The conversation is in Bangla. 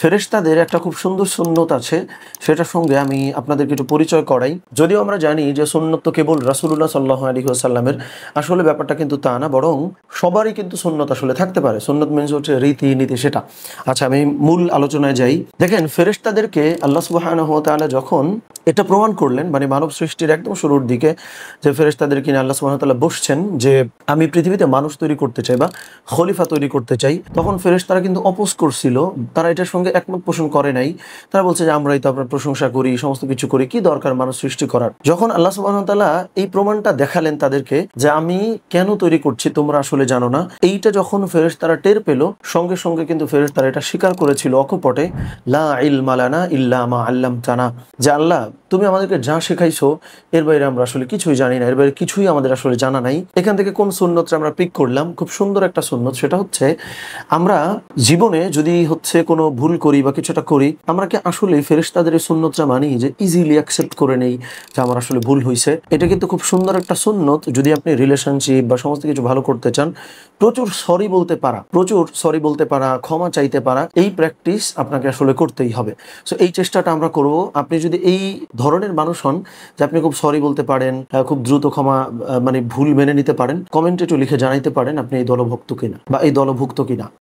ফেরেশতাদের একটা খুব সুন্দর সুন্নত আছে, সেটার সঙ্গে আমি আপনাদেরকে একটু পরিচয় করাই। যদিও আমরা জানি যে সুন্নত তো কেবল রাসূলুল্লাহ সাল্লাল্লাহু আলাইহি ওয়াসাল্লামের, আসলে ব্যাপারটা কিন্তু তা না, বরং সবারই কিন্তু সুন্নত আসলে থাকতে পারে। সুন্নত মিনস হচ্ছে রীতি নীতি, সেটা। আচ্ছা, আমি মূল আলোচনায় যাই। দেখেন, ফেরেশতাদেরকে আল্লাহ সুবহানাহু ওয়া তাআলা যখন এটা প্রমাণ করলেন, মানে মানব সৃষ্টির একদম শুরুর দিকে, যে ফেরেশতাদেরকে নিয়ে আল্লাহ সুবহানাহু ওয়া তাআলা বসছেন যে আমি পৃথিবীতে মানুষ তৈরি করতে চাই বা খলিফা তৈরি করতে চাই, তখন ফেরেশতারা কিন্তু অপোজ করছিল। তারা এটার সঙ্গে একমত পোষণ করে নাই। তারা বলছে যে আমরাই তো আপনার প্রশংসা করি, সমস্ত কিছু করি, কি দরকার মানুষ সৃষ্টি করার। যখন আল্লাহ সুবহানাহু ওয়া তাআলা এই প্রমাণটা দেখালেন তাদেরকে যে আমি কেন তৈরি করছি তোমরা আসলে জানো না, এইটা যখন ফেরেশতারা টের পেল, সঙ্গে সঙ্গে কিন্তু ফেরেশতারা এটা স্বীকার করেছিল অকপটে, লা ইলমা লানা ইল্লা মা আল্লামতানা, যে আল্লাহ তুমি আমাদেরকে যা শেখাইছো এর বাইরে আমরা আসলে কিছুই জানি না, এর বাইরে কিছুই আমাদের আসলে জানা নাই। এখান থেকে কোন সুন্নতটা আমরা পিক করলাম, খুব সুন্দর একটা সুন্নত। সেটা হচ্ছে আমরা জীবনে যদি হচ্ছে কোনো ভুল করি বা কিছুটা করি, আমরা কি আসলে ফেরেশতাদের এই সুন্নতটা মানি, যে ইজিলি অ্যাকসেপ্ট করে নেই যে আমার আসলে ভুল হয়েছে। এটা কিন্তু খুব সুন্দর একটা সুন্নত। যদি আপনি রিলেশনশিপ বা সমস্ত কিছু ভালো করতে চান, প্রচুর সরি বলতে পারা, ক্ষমা চাইতে পারা, এই প্র্যাকটিস আপনাকে আসলে করতেই হবে। সো এই চেষ্টাটা আমরা করব। আপনি যদি এই ধরনের মানুষ হন যে আপনি খুব সরি বলতে পারেন, খুব দ্রুত ক্ষমা মানে ভুল মেনে নিতে পারেন, কমেন্টে একটু লিখে জানাইতে পারেন আপনি এই দলভুক্ত কিনা বা এই দলভুক্ত কিনা।